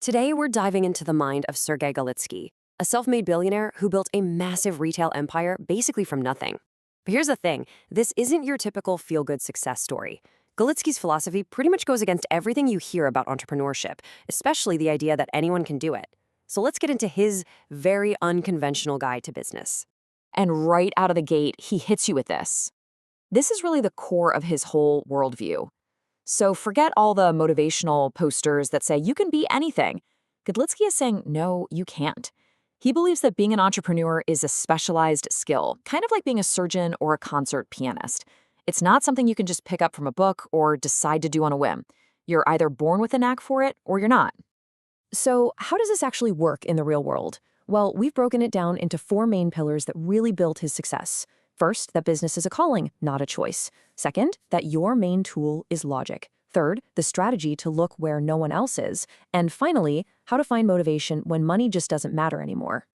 Today, we're diving into the mind of Sergey Galitsky, a self-made billionaire who built a massive retail empire basically from nothing. But here's the thing, this isn't your typical feel-good success story. Galitsky's philosophy pretty much goes against everything you hear about entrepreneurship, especially the idea that anyone can do it. So let's get into his very unconventional guide to business. And right out of the gate, he hits you with this. This is really the core of his whole worldview. So forget all the motivational posters that say you can be anything. Galitsky is saying, no, you can't. He believes that being an entrepreneur is a specialized skill, kind of like being a surgeon or a concert pianist. It's not something you can just pick up from a book or decide to do on a whim. You're either born with a knack for it or you're not. So how does this actually work in the real world? Well, we've broken it down into 4 main pillars that really built his success. First, that business is a calling, not a choice. Second, that your main tool is logic. Third, the strategy to look where no one else is. And finally, how to find motivation when money just doesn't matter anymore.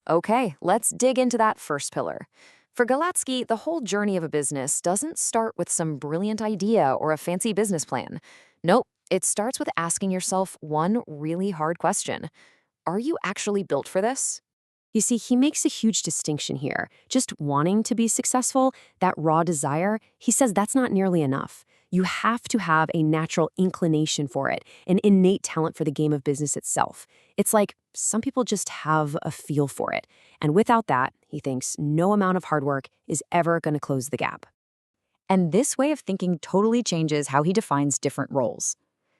Okay, let's dig into that first pillar. For Galitsky, the whole journey of a business doesn't start with some brilliant idea or a fancy business plan. Nope, it starts with asking yourself one really hard question. Are you actually built for this? You see, he makes a huge distinction here. Just wanting to be successful, that raw desire, he says that's not nearly enough. You have to have a natural inclination for it, an innate talent for the game of business itself. It's like some people just have a feel for it. And without that, he thinks no amount of hard work is ever going to close the gap. And this way of thinking totally changes how he defines different roles.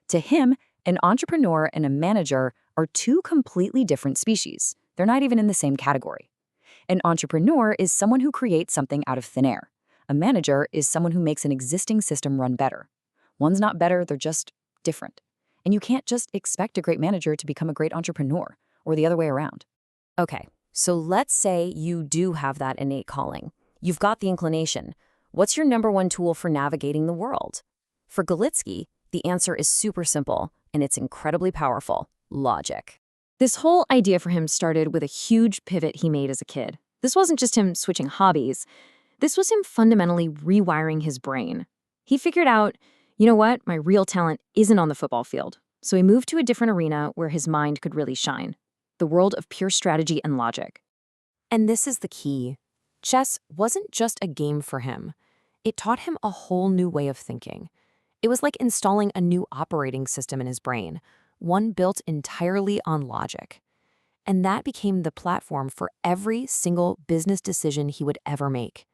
To him, an entrepreneur and a manager are 2 completely different species. They're not even in the same category. An entrepreneur is someone who creates something out of thin air. A manager is someone who makes an existing system run better. One's not better, they're just different. And you can't just expect a great manager to become a great entrepreneur, or the other way around. Okay, so let's say you do have that innate calling. You've got the inclination. What's your number 1 tool for navigating the world? For Galitsky, the answer is super simple, and it's incredibly powerful: logic. This whole idea for him started with a huge pivot he made as a kid. This wasn't just him switching hobbies. This was him fundamentally rewiring his brain. He figured out, you know what, my real talent isn't on the football field. So he moved to a different arena where his mind could really shine: the world of pure strategy and logic. And this is the key. Chess wasn't just a game for him. It taught him a whole new way of thinking. It was like installing a new operating system in his brain, one built entirely on logic. And that became the platform for every single business decision he would ever make.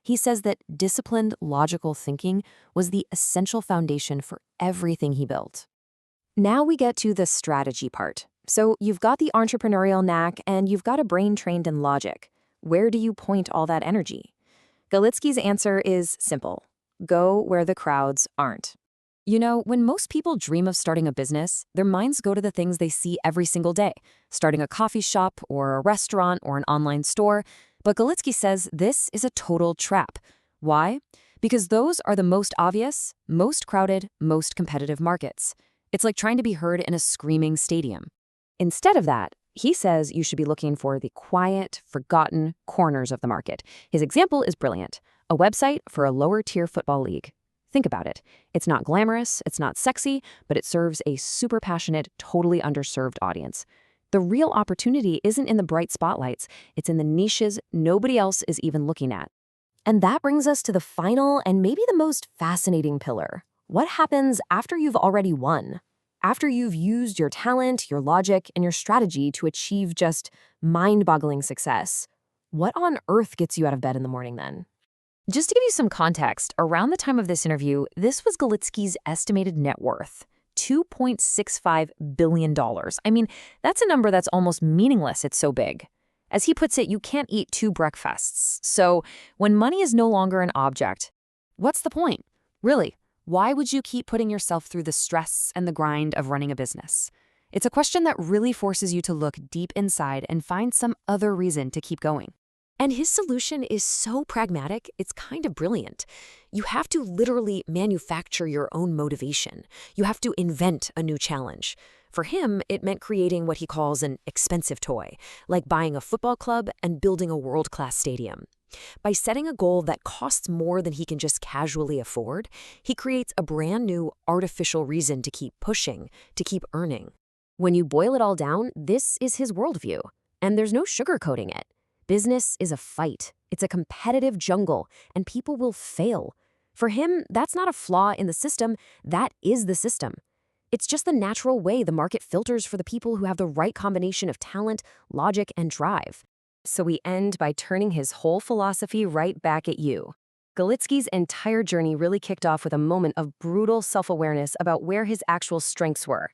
He says that disciplined, logical thinking was the essential foundation for everything he built. Now we get to the strategy part. So you've got the entrepreneurial knack and you've got a brain trained in logic. Where do you point all that energy? Galitsky's answer is simple: go where the crowds aren't. You know, when most people dream of starting a business, their minds go to the things they see every single day: starting a coffee shop or a restaurant or an online store. But Galitsky says this is a total trap. Why? Because those are the most obvious, most crowded, most competitive markets. It's like trying to be heard in a screaming stadium. Instead of that, he says you should be looking for the quiet, forgotten corners of the market. His example is brilliant: a website for a lower-tier football league. Think about it. It's not glamorous, it's not sexy, but it serves a super passionate, totally underserved audience. The real opportunity isn't in the bright spotlights, it's in the niches nobody else is even looking at. And that brings us to the final and maybe the most fascinating pillar. What happens after you've already won? After you've used your talent, your logic, and your strategy to achieve just mind-boggling success? What on earth gets you out of bed in the morning then? Just to give you some context, around the time of this interview, this was Galitsky's estimated net worth: $2.65 billion. I mean, that's a number that's almost meaningless, it's so big. As he puts it, you can't eat 2 breakfasts. So when money is no longer an object, what's the point? Really, why would you keep putting yourself through the stress and the grind of running a business? It's a question that really forces you to look deep inside and find some other reason to keep going. And his solution is so pragmatic, it's kind of brilliant. You have to literally manufacture your own motivation. You have to invent a new challenge. For him, it meant creating what he calls an expensive toy, like buying a football club and building a world-class stadium. By setting a goal that costs more than he can just casually afford, he creates a brand new artificial reason to keep pushing, to keep earning. When you boil it all down, this is his worldview. And there's no sugarcoating it. Business is a fight. It's a competitive jungle, and people will fail. For him, that's not a flaw in the system, that is the system. It's just the natural way the market filters for the people who have the right combination of talent, logic, and drive. So we end by turning his whole philosophy right back at you. Galitsky's entire journey really kicked off with a moment of brutal self-awareness about where his actual strengths were.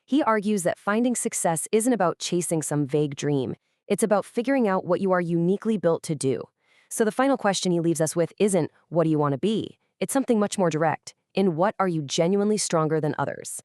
He argues that finding success isn't about chasing some vague dream. It's about figuring out what you are uniquely built to do. So the final question he leaves us with isn't, what do you want to be? It's something much more direct. In what are you genuinely stronger than others?